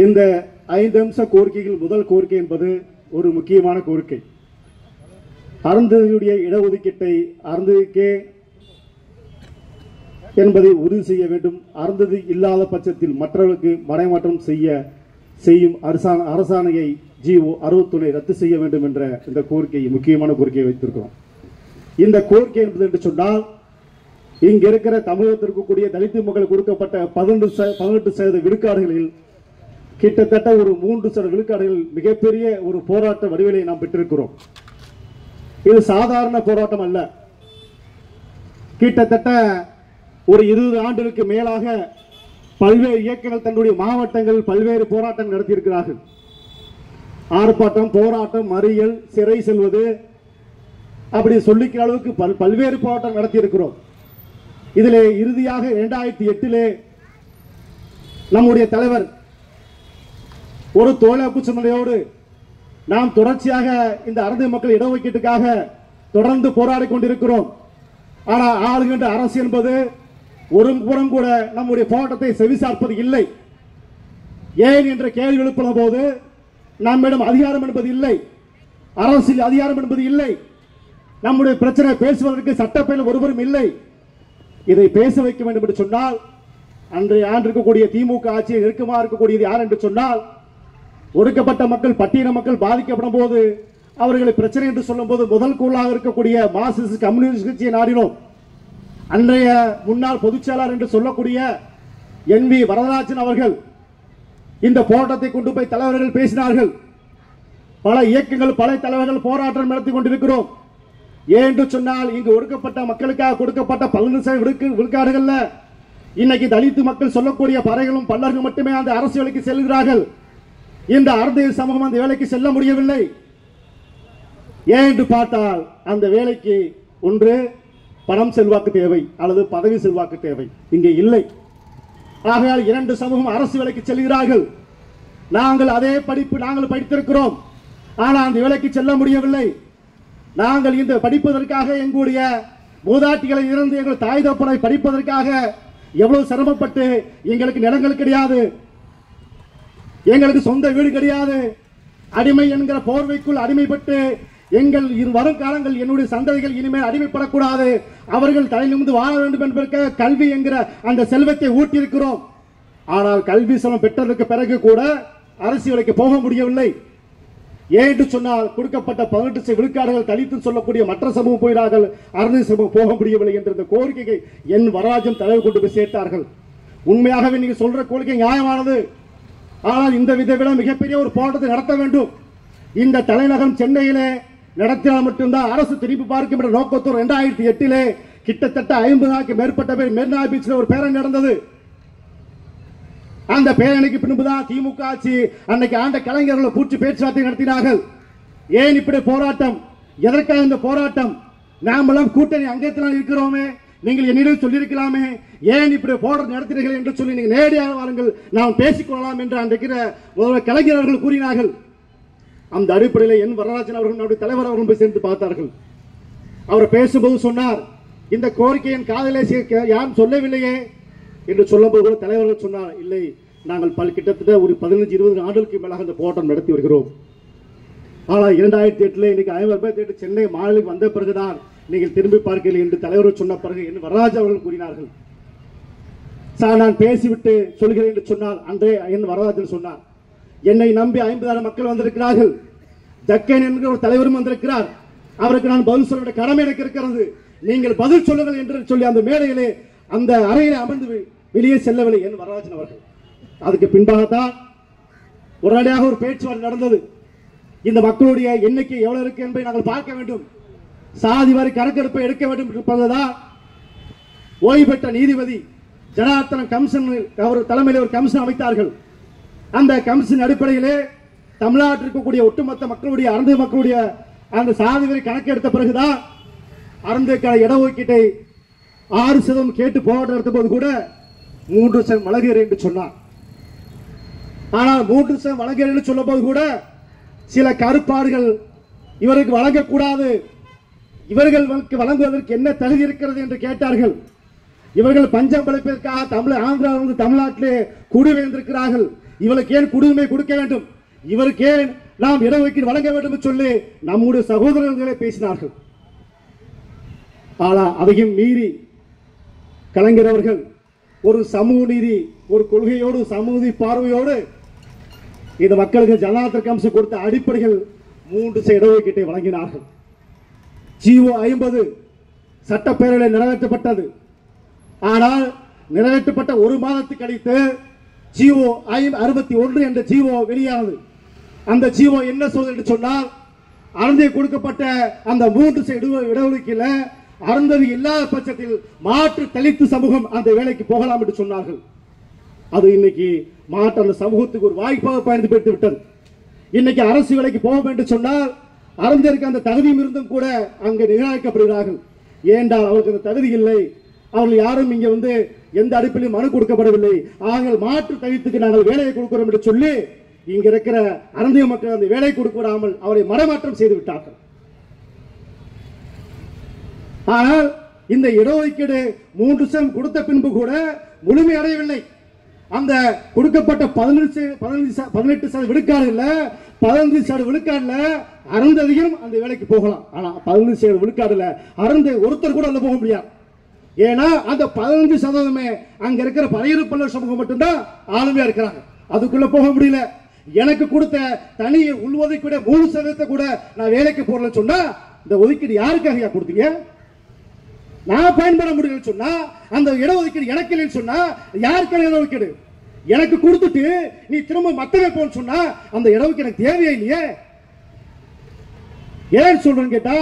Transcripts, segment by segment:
இந்த 5 அம்ச கோரிக்கைகள் முதல் கோரிக்கை என்பது ஒரு முக்கியமான கோரிக்கை. அருந்ததியுடைய இடஒதுக்கீட்டை அருந்ததிக்கே என்பதை உறுதி செய்ய வேண்டும். அருந்ததி இல்லாத பட்சத்தில் மற்றவர்களுக்கு மடைமாற்றம் செய்யும் அரசாணையை GO 61 ரத்து செய்ய வேண்டும் என்ற இந்த கோரிக்கை முக்கியமான கோரிக்கையை வைத்திருக்கிறோம். இந்த கோரிக்கை என்பது என்று சொன்னால், இங்க இருக்கிற தமிழகத்திற்கு கூடிய தலித்து மக்கள் கொடுக்கப்பட்ட 18% விழுக்காடுகளில் கிட்டத்தட்ட ஒரு 3% விழுக்காடுகள் மிகப்பெரிய ஒரு போராட்ட வடிவிலை நாம் பெற்றிருக்கிறோம். இது சாதாரண போராட்டம் அல்ல. கிட்டத்தட்ட ஒரு 20 ஆண்டுகளுக்கு மேலாக பல்வேறு இயக்கங்கள் தன்னுடைய மாவட்டங்கள் பல்வேறு போராட்டங்கள் நடத்தியிருக்கிறார்கள். ஆர்ப்பாட்டம், போராட்டம், மறியல், சிறை செல்வது, அப்படி சொல்லிக்கிற அளவுக்கு பல்வேறு போராட்டம் நடத்தியிருக்கிறோம். இதிலே இறுதியாக 2008 நம்முடைய தலைவர் ஒரு தொழிலமைப்பு சிந்தனையோடு நாம் தொடர்ச்சியாக இந்த அருந்ததி மக்கள் இடஒதுக்கீட்டுக்காக தொடர்ந்து போராடி கொண்டிருக்கிறோம். ஆனால் ஆளுகின்ற அரசு என்பது ஒரு புறம் கூட நம்முடைய போராட்டத்தை செவிசார்ப்பது இல்லை. ஏன் என்ற கேள்வி எழுப்பின போது நம்மிடம் அதிகாரம் என்பது இல்லை, அரசியல் அதிகாரம் என்பது இல்லை, நம்முடைய பிரச்சனை பேசுவதற்கு சட்டப்பேரவை ஒருவரும் இல்லை. இதை பேச வைக்க வேண்டும் என்று சொன்னால், அன்றைய ஆண்டு இருக்கக்கூடிய திமுக ஆட்சியை நெருக்கமாக இருக்கக்கூடியது யார் என்று சொன்னால், ஒடுக்கப்பட்ட மக்கள், பட்டியல மக்கள் பாதிக்கப்படும் போது அவர்களை பிரச்சனை என்று சொல்லும் போது முதல் கூறாக இருக்கக்கூடிய மார்க்சிஸ்ட் கம்யூனிஸ்ட் கட்சியை நாடினோம். அன்றைய முன்னாள் பொதுச் செயலாளர் என்று சொல்லக்கூடிய NV வரதராஜன் அவர்கள் இந்த போராட்டத்தை கொண்டு போய் தலைவர்கள் பேசினார்கள். பல இயக்கங்கள், பல தலைவர்கள் போராட்டம் நடத்தி கொண்டிருக்கிறோம். ஏன் என்று சொன்னால், இங்கு ஒடுக்கப்பட்ட மக்களுக்காக கொடுக்கப்பட்ட 18% விழுக்காடுகள் இன்னைக்கு தலித்து மக்கள் சொல்லக்கூடிய பறைகளும் பல்லர்கள் மட்டுமே அந்த அரசு வேலைக்கு செல்கிறார்கள். இந்த அருந்ததி சமூகம் அந்த வேலைக்கு செல்ல முடியவில்லை. ஏன் என்று பார்த்தால், அந்த வேலைக்கு ஒன்று பணம் செல்வாக்கு தேவை அல்லது பதவி செல்வாக்கு தேவை, இங்கே இல்லை. ஆகையால் 2 சமூகம் அரசு வேலைக்கு செல்கிறார்கள். நாங்கள் அதே படிப்பு நாங்கள் படித்திருக்கிறோம், ஆனால் அந்த வேலைக்கு செல்ல முடியவில்லை. நாங்கள் இந்த படிப்பதற்காக எங்களுடைய மூதாட்டிகளை இருந்து எங்கள் தாய் தப்பனை படிப்பதற்காக எவ்வளவு சிரமப்பட்டு, எங்களுக்கு நிலங்கள் கிடையாது, எங்களுக்கு சொந்த வீடு கிடையாது, அடிமை என்கிற போர்வைக்குள் அடிமைப்பட்டு எங்கள் வரும் காலங்கள் என்னுடைய சந்ததிகள் இனிமேல் அடிமைப்படக்கூடாது, அவர்கள் தலை நிமிர்ந்து வாழ வேண்டும் என்பதற்காக கல்வி என்கிற அந்த செல்வத்தை ஊட்டியிருக்கிறோம். ஆனால் கல்வி செல்வம் பெற்றதற்கு பிறகு கூட அரசு வேலைக்கு போக முடியவில்லை. ஏன் என்று சொன்னால், கொடுக்கப்பட்ட 18 விழுக்காடுகள் தலித்து சொல்லக்கூடிய மற்ற சமூகம் போகிறார்கள், அருந்ததி சமூகம் போக முடியவில்லை என்ற இந்த கோரிக்கையை என் வரராஜன் தலைவர் கொண்டு போய் சேர்த்தார்கள். உண்மையாகவே நீங்க சொல்ற கோரிக்கை நியாயமானது. ஆனால் இந்த விட மிகப்பெரிய ஒரு போராட்டத்தை நடத்த வேண்டும். இந்த தலைநகரம் சென்னையிலே நடத்தினால் மட்டும்தான் அரசு திருப்பி பார்க்கும் என்ற நோக்கத்தோடு 2008 கிட்டத்தட்ட 50க்கு மேற்பட்ட பேர் மெரினா பீச்சில் ஒரு பேரணி நடந்தது. அந்த பேரணிக்கு பின்புதான் திமுக ஆட்சி அன்னைக்கு ஆண்ட கலைஞர்களை பூச்சி பேச்சுவார்த்தை நடத்தினார்கள். ஏன் இப்படி போராட்டம், எதற்காக இந்த போராட்டம்? நாமெல்லாம் கூட்டணி அங்கத்தில் இருக்கிறோமே, நீங்கள் என்னிடம் சொல்லியிருக்கலாமே, ஏன் இப்படி போராட்டம் நடத்தினீர்கள் என்று சொல்லி நீங்கள் நேரடியாக வாருங்கள், நாம் பேசிக்கொள்ளலாம் என்று அன்றைக்கு முதல்வர் கலைஞர்கள் கூறினார்கள். அந்த அடிப்படையில் என் வரராஜன் அவர்கள் தலைவர் அவர்கள் போய் சேர்ந்து பார்த்தார்கள். அவர் பேசும்போது சொன்னார், இந்த கோரிக்கை என் காதலே யாரும் சொல்லவில்லையே என்று சொல்லும்போது கூட தலைவர்கள் சொன்னார், இல்லை, நாங்கள் கிட்டத்தட்ட ஒரு 15-20 ஆண்டுகளுக்கு மேலாக அந்த போராட்டம் நடத்தி வருகிறோம். ஆனால் 2008 இன்னைக்கு 58 சென்னை மாநிலம் வந்த பிறகுதான் நீங்கள் திரும்பி பார்க்கல என்று தலைவர்கள் சொன்ன பிறகு என் வரராஜ் அவர்கள் கூறினார்கள். நான் பேசிவிட்டு சொல்கிறேன் என்று சொன்னால், அன்றே என் வரராஜன் சொன்னார், என்னை நம்பி 50,000 மக்கள் வந்திருக்கிறார்கள், ஜக்கன் என்கிற ஒரு தலைவரும் வந்திருக்கிறார், அவருக்கு நான் பதில் சொல்ல கடமை எனக்கு இருக்கிறது, நீங்கள் பதில் சொல்லுங்கள் என்று சொல்லி அந்த மேடையிலே அந்த அறையிலே அமர்ந்து வெளியே செல்லவில்லை என் வரராஜன் அவர்கள். அதுக்கு பின்பாகத்தான் உடனடியாக ஒரு பேச்சுவார்த்தை நடந்தது. இந்த மக்களுடைய எண்ணிக்கை எவ்வளவு இருக்கு என்பதை நாங்கள் பார்க்க வேண்டும், சாதி வாரி கணக்கெடுப்பை எடுக்க வேண்டும் என்பதுதான் ஓய்வு பெற்ற நீதிபதி ஜனார்த்தன கமிஷன் அவர் தலைமையில் ஒரு கமிஷன் அமைத்தார்கள். அந்த கமிஷன் அடிப்படையிலே தமிழ்நாட்டில் இருக்கக்கூடிய ஒட்டுமொத்த மக்களுடைய அருந்ததி மக்களுடைய அந்த சாதி வாரி கணக்கெடுத்த பிறகுதான் அருந்ததிக்கான இடஒதுக்கீட்டை 6% கேட்டு போராட்டம் நடத்தும் போது கூட 3% வழங்குகிறேன் என்று சொன்னார். ஆனால் 3% வழங்குகிறேன் என்று சொல்லும் போது கூட சில கருப்பாடுகள் இவருக்கு வழங்கக்கூடாது, இவர்களுக்கு வழங்குவதற்கு என்ன தகுதி இருக்கிறது என்று கேட்டார்கள். இவர்கள் பஞ்சம் பிழைப்பதற்காக ஆந்திராவிலிருந்து தமிழ்நாட்டிலே குடிபெயர்ந்திருக்கிறார்கள், இவளுக்கு ஏன் குடியுரிமை கொடுக்க வேண்டும், இவருக்கு ஏன் நாம் இடஒதுக்கீடு வழங்க வேண்டும் என்று சொல்லி நம்முடைய சகோதரர்களே பேசினார்கள். ஆனால் அதையும் மீறி கலைஞர் அவர்கள் ஒரு சமூக நீதி, ஒரு கொள்கையோடு சமூக பார்வையோடு இந்த மக்களுக்கு ஜனநாயக அம்சம் கொடுத்த அடிப்படையில் 3 இடஒதுக்கீட்டை வழங்கினார்கள். ஜிஓ 50 சட்டப்பேரவையில் நிறைவேற்றப்பட்டது. ஆனால் நிறைவேற்றப்பட்ட ஒரு மாதத்துக்கு கழித்து ஜிஓ 61 என்ற ஜிஓ வெளியானது. அந்த ஜிஓ என்ன சொல்றது என்று சொன்னால், அருந்ததி கொடுக்கப்பட்ட அந்த 3 இடஒதுக்கீடுல அருந்ததி இல்லாத பட்சத்தில் மாற்று தலித்து சமூகம் அந்த வேலைக்கு போகலாம் என்று சொன்னார்கள். அது இன்னைக்கு மாற்று அந்த சமூகத்துக்கு ஒரு வாய்ப்பாக பயன்படுத்தி விட்டது. இன்னைக்கு அரசு வேலைக்கு போக வேண்டும் சொன்னால் அருந்ததிக்கு அந்த தகுதியும் இருந்தும் கூட அங்கே நிராகரிக்கப்படுகிறார்கள். ஏனென்றால் அவருக்கு அந்த தகுதி இல்லை, அவர்கள் யாரும் இங்கே எந்த அடிப்படையிலும் மனு கொடுக்கப்படவில்லை. ஆக மாற்று தலித்துக்கு நாங்கள் வேலையை கொடுக்கிறோம் என்று சொல்லி இங்க இருக்கிற அருந்ததி மக்கள் அந்த வேலை கொடுக்க விடாமல் அவரை மனமாற்றம் செய்து விட்டார்கள். ஆனால் இந்த இடஒதுக்கீடு 3 கொடுத்த பின்பு கூட முழுமை அடையவில்லை. அந்த கொடுக்கப்பட்ட 18% விழுக்காடுல 15% விழுக்காடுல அருந்ததியும் அந்த வேலைக்கு போகலாம். ஆனா 15% விழுக்காடுல அருந்ததி ஒருத்தர் கூட போக முடியாது. ஏன்னா அந்த 15% அங்க இருக்கிற பரையிருப்பாளர் சமூகம் மட்டும்தான் ஆளுமையா இருக்கிறாங்க, அதுக்குள்ள போக முடியல. எனக்கு கொடுத்த தனி உள்ஒதுக்கீடு 3% கூட நான் வேலைக்கு போறல சொன்னா இந்த ஒதுக்கீடு யாருக்காக கொடுத்தீங்க? நான் பயன்பட முடியலன்னு சொன்னா அந்த இடஒதுக்கீடு எனக்கு இல்லைன்னு சொன்னா யாருக்கான இடஒதுக்கீடு? எனக்கு கொடுத்துட்டு நீ திரும்ப மத்தவே போன்னு சொன்னா அந்த இடஒதுக்கீடு எனக்கு தேவையே இல்லையே. ஏன் சொல்றேன்னு கேட்டா,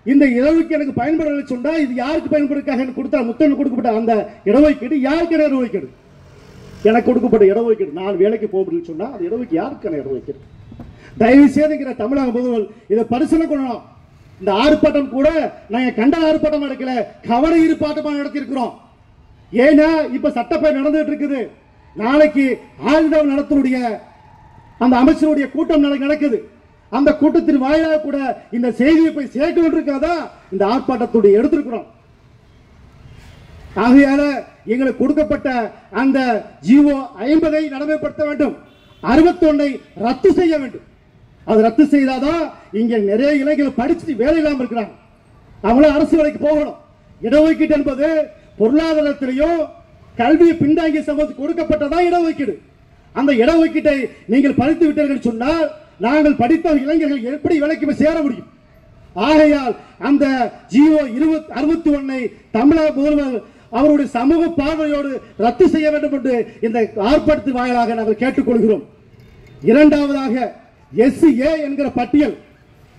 இந்த இடஒதுக்கீடு எனக்கு பயன்படவில்லை சொன்னா இது யாருக்கு பயன்படுறதுக்காக எனக்கு கொடுத்தா முத்தம் கொடுக்கப்பட்ட அந்த இடஒதுக்கீடு யாருக்கான இடஒதுக்கீடு? எனக்கு கொடுக்கப்பட்ட இடஒதுக்கீடு நான் வேலைக்கு போக முடியலன்னு சொன்னா அந்த இடஒதுக்கீடு யாருக்கான இடஒதுக்கீடு? தயவு செய்து தமிழக முதல்வர் இதை பரிசீலனை பண்ணணும். இந்த ஆர்ப்பாட்டம் கூட நாங்க கண்டன ஆர்ப்பாட்டம் நடக்கல, கவன ஈர்ப்பாட்டமா நடத்திருக்கிறோம். ஏன்னா இப்ப சட்டப்பேரவை நடந்துட்டு இருக்குது. நாளைக்கு ஆளுநர் நடத்தக்கூடிய அந்த அமைச்சருடைய கூட்டம் நடக்குது. அந்த கூட்டத்தின் வாயிலாக கூட இந்த செய்தியை போய் சேர்க்கிறதா இந்த ஆர்ப்பாட்டத்துடைய எடுத்திருக்கிறோம். ஆகையால எங்களுக்கு கொடுக்கப்பட்ட அந்த ஜிஓ 50 நடைமுறைப்படுத்த வேண்டும், 61 ரத்து செய்ய வேண்டும். அது ரத்து செய்தாதான் இங்க நிறைய இளைஞர்கள் படிச்சுட்டு வேலை இல்லாமல் இருக்கிறாங்க, அவங்களும் அரசு வேலைக்கு போகணும். இடஒதுக்கீடு என்பது பொருளாதாரத்திலேயும் கல்வியை பின்தாங்கிய சமூகத்துக்கு கொடுக்கப்பட்டதா இடஒதுக்கீடு. அந்த இடஒதுக்கீட்டை நீங்கள் படித்து விட்டீர்கள் சொன்னால் நாங்கள் படித்த இளைஞர்கள் எப்படி வேலைக்கு சேர முடியும்? ஆகையால் அந்த ஜிஓ 61 தமிழக முதல்வர் அவருடைய சமூக பார்வையோடு ரத்து செய்ய வேண்டும் என்று இந்த ஆர்ப்பாட்டத்தின் வாயிலாக நாங்கள் கேட்டுக்கொள்கிறோம். இரண்டாவதாக SCA என்கிற பட்டியல்,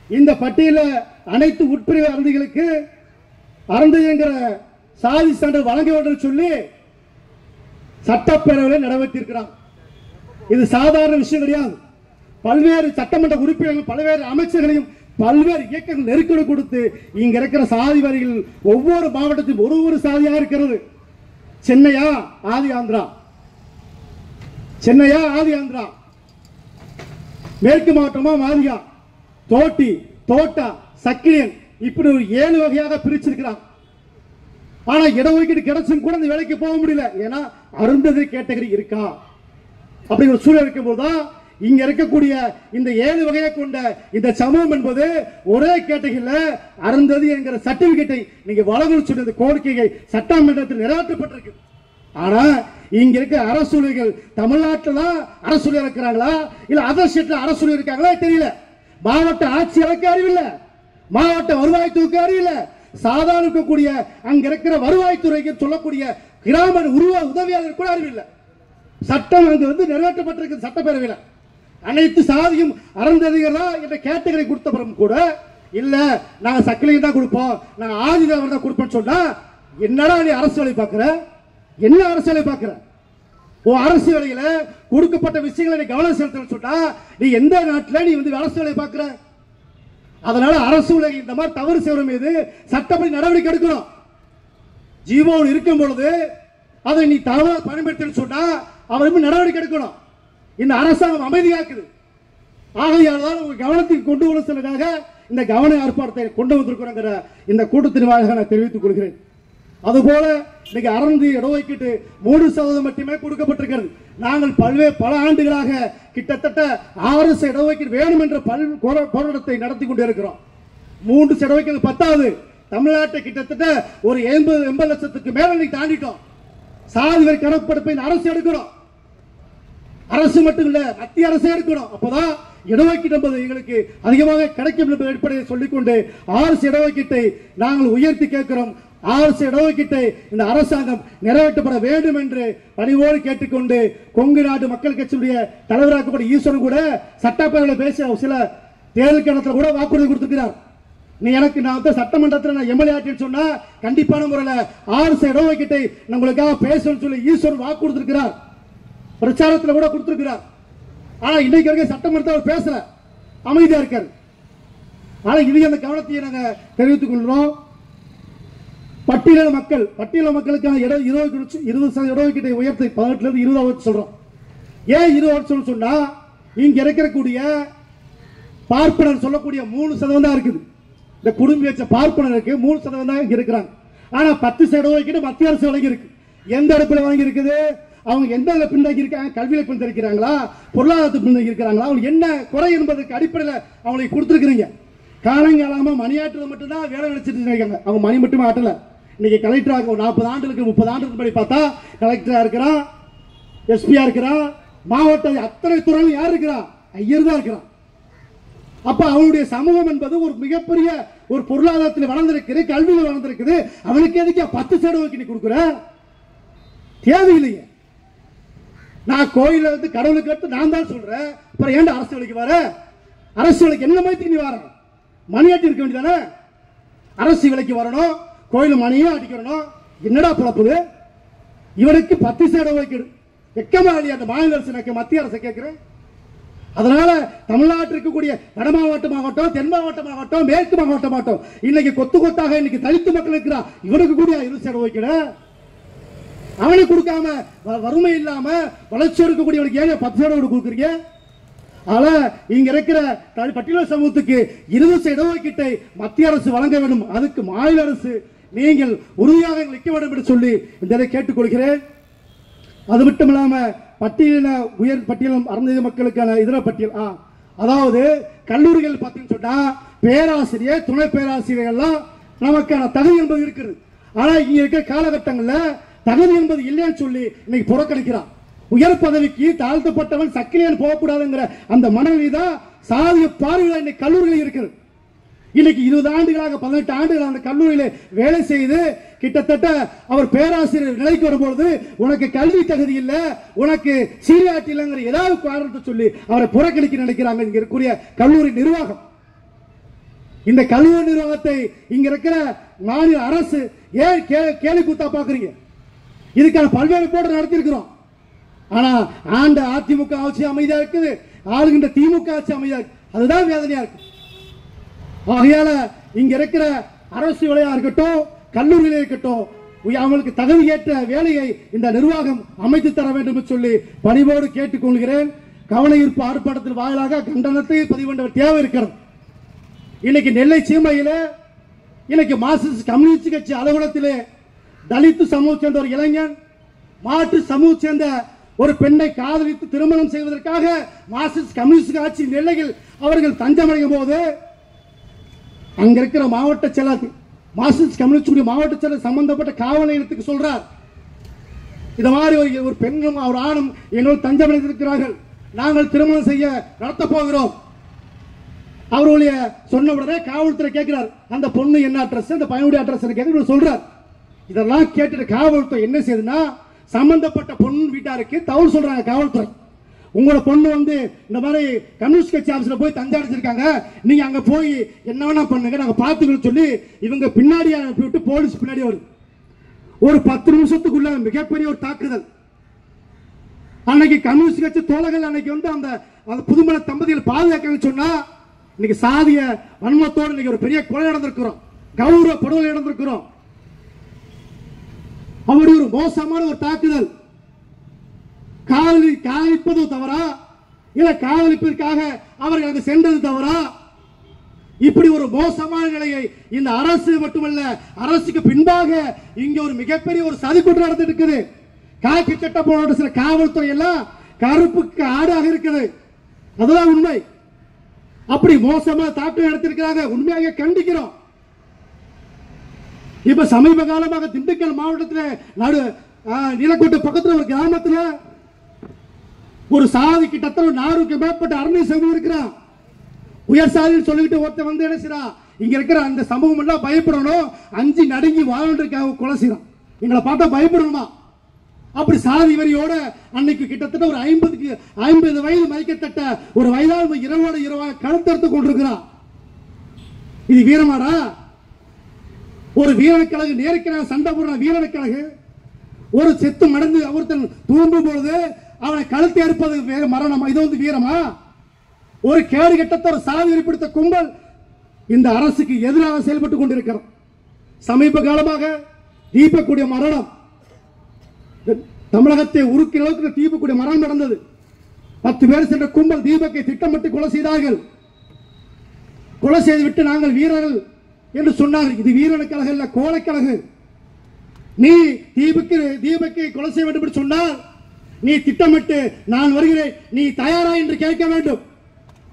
இந்த பட்டியலில் அனைத்து உட்பிரிவு அருந்திகளுக்கு அருந்ததி என்கிற சாதி சான்று வழங்க வேண்டும் சொல்லி சட்டப்பேரவையில் நிறைவேற்றியிருக்கிறார். இது சாதாரண விஷயம் கிடையாது. பல்வேறு சட்டமன்ற உறுப்பினர்கள், பல்வேறு அமைச்சர்களையும் பல்வேறு இயக்கங்கள் நெருக்கடி கொடுத்து இங்க இருக்கிற சாதி வரிகள் ஒவ்வொரு மாவட்டத்திலும் ஒரு சாதியாக இருக்கிறது. சென்னையா ஆதி ஆந்திரா, சென்னையா ஆதி ஆந்திரா, மேற்கு மாவட்டமா மாதியா, தோட்டி, தோட்டா, சக்கிலியன், இப்படி ஒரு 7 வகையாக பிரிச்சிருக்கிறார். ஆனா இடஒதுக்கீடு கிடைச்சும் கூட இந்த வேலைக்கு போக முடியல. ஏன்னா அருந்ததி கேட்டகரி இருக்கா அப்படி ஒரு சூழல் இருக்கும் போதுதான் இங்க இருக்கக்கூடிய இந்த 7 வகையை கொண்ட இந்த சமூகம் என்பது ஒரே கேட்டகரியில அருந்ததி என்கிற சர்டிபிகேட்டை நீங்க வழங்கணும் சொல்லி இந்த கோரிக்கையை சட்டமன்றத்தில் நிறைவேற்றப்பட்டிருக்கு. ஆனா இங்க இருக்க அரசூழியர்கள் தமிழ்நாட்டில் அரசூழியர் இருக்கிறாங்களா இல்ல அதர் ஸ்டேட்ல அரசூழியர் இருக்காங்களா தெரியல. மாவட்ட ஆட்சியருக்கு அறிவில்லை, மாவட்ட வருவாய்த்துறைக்கு அறிவில்லை, சாதாரண இருக்கக்கூடிய அங்க இருக்கிற வருவாய்த்துறைக்கு சொல்லக்கூடிய கிராம உதவியாளர் கூட அறிவில்லை. சட்டம் அங்கு நிறைவேற்றப்பட்டிருக்கு சட்டப்பேரவையில். அனைத்து சாதியும் அருந்ததிகளா என்ற கேட்டகரி கொடுத்த பிறகு கூட இல்ல நாங்க சக்கிலியும் தான் கொடுப்போம், நாங்க ஆதிதவர் தான் கொடுப்போம் சொன்னா என்னடா நீ அரசு வேலை பார்க்கிற? என்ன அரசு வேலை பார்க்கிற? அரசு வேலையில கொடுக்கப்பட்ட விஷயங்களை நீ கவனம் செலுத்த சொன்னா நீ எந்த நாட்டில் நீ அரசு வேலை பார்க்கிற? அதனால அரசு இந்த மாதிரி தவறு செய்வதன் மீது சட்டப்படி நடவடிக்கை எடுக்கணும். ஜீவோ இருக்கும் பொழுது அதை நீ தவறாக பயன்படுத்த சொன்னா அவர் நடவடிக்கை எடுக்கணும். இந்த அரசாங்கம் அமைதியாக்குது. ஆகையால் தான் உங்க கவனத்துக்கு கொண்டு வர சொன்னதாக இந்த கவன ஏற்பாட்டை கொண்டு வந்திருக்கிறோங்கிற இந்த கூட்டத்தின் வாயிலாக நான் தெரிவித்துக் கொள்கிறேன். அதுபோல இன்னைக்கு அரசு இடஒதுக்கீட்டு 3% மட்டுமே கொடுக்கப்பட்டிருக்கிறது. நாங்கள் பல ஆண்டுகளாக கிட்டத்தட்ட 6 இடஒதுக்கீடு வேணும் என்ற போராட்டத்தை நடத்தி கொண்டிருக்கிறோம். 3 இடஒதுக்கீடு பத்தாவது. தமிழ்நாட்டை கிட்டத்தட்ட ஒரு 80 லட்சத்துக்கு மேல தாண்டிட்டோம். சாதி வரி கணக்கெடுப்பை அரசு எடுக்கிறோம். அரசு மட்டும் இல்ல, மத்திய அரசு எடுக்கணும். அப்பதான் இடஒதுக்கீடு என்பது எங்களுக்கு அதிகமாக கிடைக்கும் என்ற அடிப்படையை சொல்லிக்கொண்டு 6 இடஒதுக்கீட்டை நாங்கள் உயர்த்தி கேட்கிறோம். 6 இடஒதுக்கீட்டை இந்த அரசாங்கம் நிறைவேற்றப்பட வேண்டும் என்று பணிவோடு கேட்டுக்கொண்டு கொங்கு நாடு மக்கள் கட்சியுடைய தலைவராக்கப்பட்ட ஈஸ்வரன் கூட சட்டப்பேரவையில் பேச சில தேர்தல் கணத்தில் கூட வாக்குறுதி கொடுத்திருக்கிறார். நீ எனக்கு நான் சட்டமன்றத்தில் நான் எம்எல்ஏ ஆட்சின்னு சொன்னா கண்டிப்பான முறையில் 6 இடஒதுக்கீட்டை நம்மளுக்காக பேசணும்னு சொல்லி ஈஸ்வரன் வாக்கு கொடுத்திருக்கிறார். பிரச்சாரத்தில் கூட கொடுத்திருக்கிறார். ஆனா இன்னைக்கு வரைக்கும் சட்டமன்றத்தில் அவர் பேசல, அமைதியா இருக்காரு. ஆனா இது அந்த கவனத்தை நாங்க தெரிவித்துக் கொள்கிறோம். பட்டியல மக்களுக்கான 20% இடஒதுக்கீட்டை உயர்த்தி 18 20 சொல்றோம். ஏன் 20 சொன்னா இங்க இருக்கக்கூடிய பார்ப்பனர் சொல்லக்கூடிய 3% தான் இருக்குது. இந்த குடும்ப வச்ச பார்ப்பனருக்கு 3% தான் இங்க இருக்கிறாங்க. ஆனா 10% இடஒதுக்கீடு மத்திய அரசு வழங்கி இருக்கு. எந்த இடத்துல வாங்கி இருக்குது? அவங்க எந்த பின்தங்கி இருக்காங்க? கல்வியில பின்தங்கிருக்கிறாங்களா, பொருளாதாரத்துக்கு பின்தங்கி இருக்கிறாங்களா, அவங்க என்ன குறை என்பதற்கு அடிப்படையில் அவங்களுக்கு கொடுத்துருக்கீங்க. காலங்காலமா மணியாற்றுறது மட்டும்தான் வேலை நினைச்சிட்டு இருக்காங்க. அவங்க மணி மட்டுமே ஆட்டல. இன்னைக்கு கலெக்டராக 40 ஆண்டுகளுக்கு 30 ஆண்டுகளுக்கு படி பார்த்தா கலெக்டரா இருக்கிறான், எஸ்பியா இருக்கிறான், மாவட்ட அத்தனை துறையிலும் யார் இருக்கிறான்? ஐயர் தான் இருக்கிறான். அப்ப அவனுடைய சமூகம் என்பது ஒரு மிகப்பெரிய ஒரு பொருளாதாரத்தில் வளர்ந்திருக்குது, கல்வியில் வளர்ந்திருக்குது. அவனுக்கு எதுக்கு 10 இடஒதுக்கீடு கொடுக்குற? தேவையில்லையே. நான் கோயில கடவுளுக்கு எடுத்து நான் தான் சொல்றேன். அப்புறம் ஏன் அரசு வேலைக்கு வர? அரசு வேலைக்கு என்ன மாதிரி நீ வர? மணியாட்டி இருக்க வேண்டியதானே? அரசு வேலைக்கு வரணும், கோயில் மணியும் அடிக்கணும். என்னடா பிறப்புது? இவனுக்கு 10 இடஒதுக்கீடு வெக்கமா இல்லையா? அந்த மாநில அரசு மத்திய அரசு கேட்கிறேன். அதனால தமிழ்நாட்டில் இருக்கக்கூடிய வட மாவட்டமாகட்டும், தென் மாவட்டமாகட்டும், மேற்கு மாவட்டமாகட்டும், இன்னைக்கு கொத்து கொத்தாக இன்னைக்கு தலித்து மக்கள் இருக்கிறான். இவனுக்கு கூட 20 இடஒதுக்கீடு அவனுக்கு கொடுக்காம வறுமை இல்லாம வளர்ச்சி எடுக்கக்கூடியவனுக்கு ஏன் 10 இடஒதுக்கீடு கொடுக்குறீங்க? ஆனா இங்க இருக்கிற பட்டியல சமூகத்துக்கு 20 இடஒதுக்கீட்டை மத்திய அரசு வழங்க வேண்டும். அதுக்கு மாநில அரசு நீங்கள் உறுதியாக நிற்க வேண்டும் என்று சொல்லி இந்த கேட்டுக்கொள்கிறேன். அது மட்டும் இல்லாம பட்டியலின உயர் பட்டியலும் அருந்ததி மக்களுக்கான இதர பட்டியல், அதாவது கல்லூரிகள் பார்த்தீங்கன்னு சொன்னா பேராசிரியர், துணை பேராசிரியர் எல்லாம் நமக்கான தகுதி என்பது இருக்குது. ஆனா இங்க இருக்கிற காலகட்டங்களில் தகுதி என்பது இல்லைன்னு சொல்லி இன்னைக்கு புறக்கணிக்கிறான். உயர் பதவிக்கு தாழ்த்தப்பட்டவன் சக்கிலியன் போகக்கூடாதுங்கிற அந்த மனநிலை தான் சாதிய பார்வையில் இன்னைக்கு கல்லூரியில் இருக்குது. இன்னைக்கு 20 ஆண்டுகளாக 18 ஆண்டுகள் அந்த கல்லூரியில வேலை செய்து கிட்டத்தட்ட அவர் பேராசிரியர் நிலைக்கு வரும்பொழுது உனக்கு கல்வி தகுதி இல்ல, உனக்கு சீரியாட்டி இல்லைங்கிற ஏதாவது காரணத்தை சொல்லி அவரை புறக்கணிக்க நினைக்கிறாங்க இங்க இருக்கக்கூடிய கல்லூரி நிர்வாகம். இந்த கல்லூரி நிர்வாகத்தை இங்க இருக்கிற மாநில அரசு ஏன் கேலி கூத்தா பாக்குறீங்க? இதுக்கான பல்வேறு போராட்டம் நடத்தி இருக்கிறோம். ஆனா ஆண்ட அதிமுக ஆட்சி அமைதியா இருக்குது, ஆளுகின்ற திமுக ஆட்சி அமைதியா இருக்கு. அதுதான் வேதனையா இருக்கு. ஆகையால இங்க இருக்கிற அரசு வேலையா இருக்கட்டும், கல்லூரியில இருக்கட்டும், அவங்களுக்கு தகுதி ஏற்ற வேலையை இந்த நிர்வாகம் அமைத்து தர வேண்டும் என்று சொல்லி பணிவோடு கேட்டுக்கொள்கிறேன். கவன ஈர்ப்பு ஆர்ப்பாட்டத்தின் வாயிலாக கண்டனத்தை பதிவு பண்ண தேவை இருக்கிறது. இன்னைக்கு நெல்லை சீமையில இன்னைக்கு மார்க்சிஸ்ட் கம்யூனிஸ்ட் கட்சி அலுவலகத்திலே தலித்து சமூக சேர்ந்த ஒரு இளைஞன் மாற்று சமூக சேர்ந்த ஒரு பெண்ணை காதலித்து திருமணம் செய்வதற்காக மார்க்சிஸ்ட் கம்யூனிஸ்ட் ஆட்சி நெல்லையில் அவர்கள் தஞ்சமடையும் போது அங்க இருக்கிற மாவட்ட செயலர், மார்க்சிஸ்ட் கம்யூனிஸ்ட் மாவட்ட செயலர் சம்பந்தப்பட்ட காவல் நிலையத்துக்கு சொல்றார், இந்த மாதிரி ஒரு பெண்ணும் ஒரு ஆணும் எங்களோடு தஞ்சமடைந்திருக்கிறார்கள், நாங்கள் திருமணம் செய்ய நடத்த போகிறோம். அவருடைய சொன்ன உடனே காவல்துறை கேட்கிறார், அந்த பொண்ணு என்ன அட்ரஸ், அந்த பையனுடைய அட்ரஸ் கேட்க சொல்றார். இதெல்லாம் கேட்டுட்டு காவல்துறை என்ன செய்யுதுன்னா சம்பந்தப்பட்ட பொண்ணு வீட்டாருக்கு தகவல் சொல்றாங்க. காவல்துறை, உங்களோட பொண்ணு இந்த மாதிரி கம்யூனிஸ்ட் கட்சி ஆபீஸ்ல போய் தஞ்சாடிச்சிருக்காங்க, நீங்க அங்க போய் என்ன வேணா பண்ணுங்க, நாங்க பாத்துக்கணும் சொல்லி இவங்க பின்னாடி அனுப்பிவிட்டு போலீஸ் பின்னாடி வருது. ஒரு 10 நிமிஷத்துக்குள்ள மிகப்பெரிய ஒரு தாக்குதல். அன்னைக்கு கம்யூனிஸ்ட் கட்சி தோழர்கள் அன்னைக்கு அந்த புதுமண தம்பதிகள் பாதுகாக்க சொன்னா இன்னைக்கு சாதிய வன்மத்தோடு இன்னைக்கு ஒரு பெரிய கொலை நடந்திருக்கிறோம், கௌரவ படுகொலை நடந்திருக்கிறோம். அப்படி ஒரு மோசமான ஒரு தாக்குதல். காதலிப்பது தவறா இல்ல காதலிப்பதற்காக அவர்கள் அங்கு சென்றது தவறா? இப்படி ஒரு மோசமான நிலையை இந்த அரசு மட்டுமல்ல, அரசுக்கு பின்பாக இங்க ஒரு மிகப்பெரிய ஒரு சதிக்கூட்டம் நடந்துட்டு இருக்குது. காக்கி சட்ட போராட்ட சில காவல்துறை எல்லாம் கருப்புக்கு ஆடாக இருக்குது. அதுதான் உண்மை. அப்படி மோசமா தாக்குதல் நடத்திருக்கிறாங்க. உண்மையாக கண்டிக்கிறோம். இப்ப சமீப காலமாக திண்டுக்கல் மாவட்டத்தில் நீலக்கோட்டை பக்கத்தில் ஒரு கிராமத்தில் ஒரு சாதி கிட்டத்தட்ட 400க்கு மேற்பட்ட அரணை சமூகம் இருக்கிறான். உயர் சாதின்னு சொல்லிட்டு ஒருத்தர் வந்து என்ன செய்யறான், இங்க இருக்கிற அந்த சமூகம் எல்லாம் பயப்படணும், அஞ்சு நடுங்கி வாழ்ந்துருக்காக கொலை செய்யறான். எங்களை பார்த்தா பயப்படணுமா? அப்படி சாதி வரியோட அன்னைக்கு கிட்டத்தட்ட ஒரு 50 வயது மதிக்கத்தட்ட ஒரு வயதான இரவோட இரவாக கழுத்தறுத்து கொண்டிருக்கிறான். இது வீரமாடா? ஒரு வீரக்கழகு நேருக்கு சண்டை போடுற வீரக்கழகு ஒரு செத்து மடந்து ஒருத்தன் தூங்கும் பொழுது அவனை கழுத்து அறுப்பது வேற மரணமா? இது வந்து வீரமா? ஒரு கேடு கெட்ட ஒரு சாதி வெளிப்படுத்த கும்பல் இந்த அரசுக்கு எதிராக செயல்பட்டுக் கொண்டிருக்கிறது. சமீப காலமாக தீபக்குடைய மரணம், தமிழகத்தை உருக்கிற அளவுக்கு தீபக்குடைய மரணம் நடந்தது. 10 பேர் சென்ற கும்பல் தீபக்கை திட்டமிட்டு கொலை செய்தார்கள். கொலை செய்துவிட்டு நாங்கள் வீரர்கள் என்று சொன்னார்கள். இது வீரனுக்கழகு இல்ல, கோழைக்கழகு. நீ தீபக்கை கொலை செய்ய வேண்டும் என்று சொன்னால் நீ திட்டமிட்டு நான் வருகிறேன், நீ தயாரா என்று கேட்க வேண்டும்.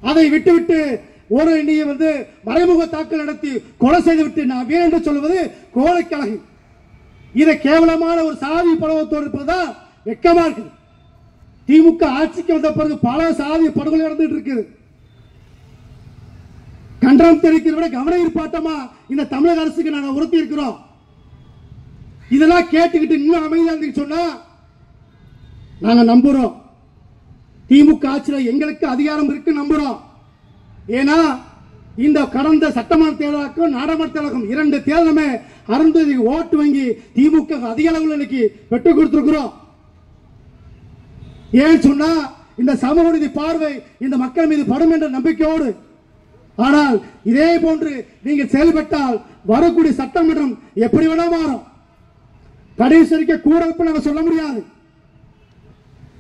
அதை விட்டுவிட்டு ஒரு நீ வந்து மறைமுக தாக்கல் நடத்தி கொலை செய்துவிட்டு நான் வீரன் என்று சொல்வது கோழைக்கழகு. இதை கேவலமான ஒரு சாதி பருவத்தோடு இருப்பதுதான் வெக்கமா இருக்கு. திமுக ஆட்சிக்கு வந்த பிறகு பல சாதி படுகொலை நடந்துட்டு இருக்குது. கண்டனம் தெரிவிக்கிறத விட கவன ஈர்ப்பாட்டமா இந்த தமிழக அரசுக்கு நாங்கள் உறுத்தி இருக்கிறோம். இதெல்லாம் கேட்டுக்கிட்டு இன்னும் அமைதியாக சொன்னா நாங்க நம்புறோம். திமுக ஆட்சியில் எங்களுக்கு அதிகாரம் இருக்கு நம்புறோம். ஏன்னா இந்த கடந்த சட்டமன்ற தேர்தலுக்கும் நாடாளுமன்ற தேர்தலுக்கும் 2 தேர்தலுமே அருந்ததி ஓட்டு வங்கி திமுக அதிக அளவில் இன்னைக்கு பெற்றுக் கொடுத்திருக்கிறோம். ஏன் சொன்னா இந்த சமூக நீதி பார்வை இந்த மக்கள் மீது படும் என்ற நம்பிக்கையோடு. ஆனால் இதே போன்று நீங்கள் செயல்பட்டால் வரக்கூடிய சட்டமன்றம் எப்படி வேணா மாறும். கடைசி கூட நாங்கள் சொல்ல முடியாது.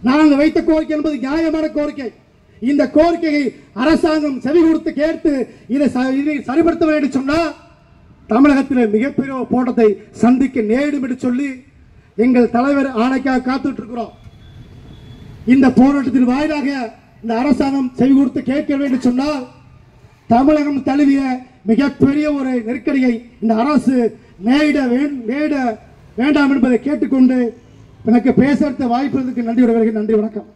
நாங்கள் வைத்த கோரிக்கை என்பது நியாயமான கோரிக்கை. இந்த கோரிக்கையை அரசாங்கம் செவி கொடுத்து கேட்டு இதை சரிபடுத்த வேண்டும் சொன்னால் தமிழகத்தில் மிகப்பெரிய போராட்டத்தை சந்திக்க நேரிடும் என்று சொல்லி எங்கள் தலைவர் ஆணைக்காக காத்துட்டு இருக்கிறோம். இந்த போராட்டத்தின் வாயிலாக இந்த அரசாங்கம் செவி கொடுத்து கேட்க வேண்டும் சொன்னால் தமிழகம் தழுவிய மிகப்பெரிய ஒரு நெருக்கடியை இந்த அரசு நேரிட வேண்டாம் என்பதை கேட்டுக்கொண்டு எனக்கு பேசுறதுக்கு வாய்ப்பு நன்றி. நன்றி, வணக்கம்.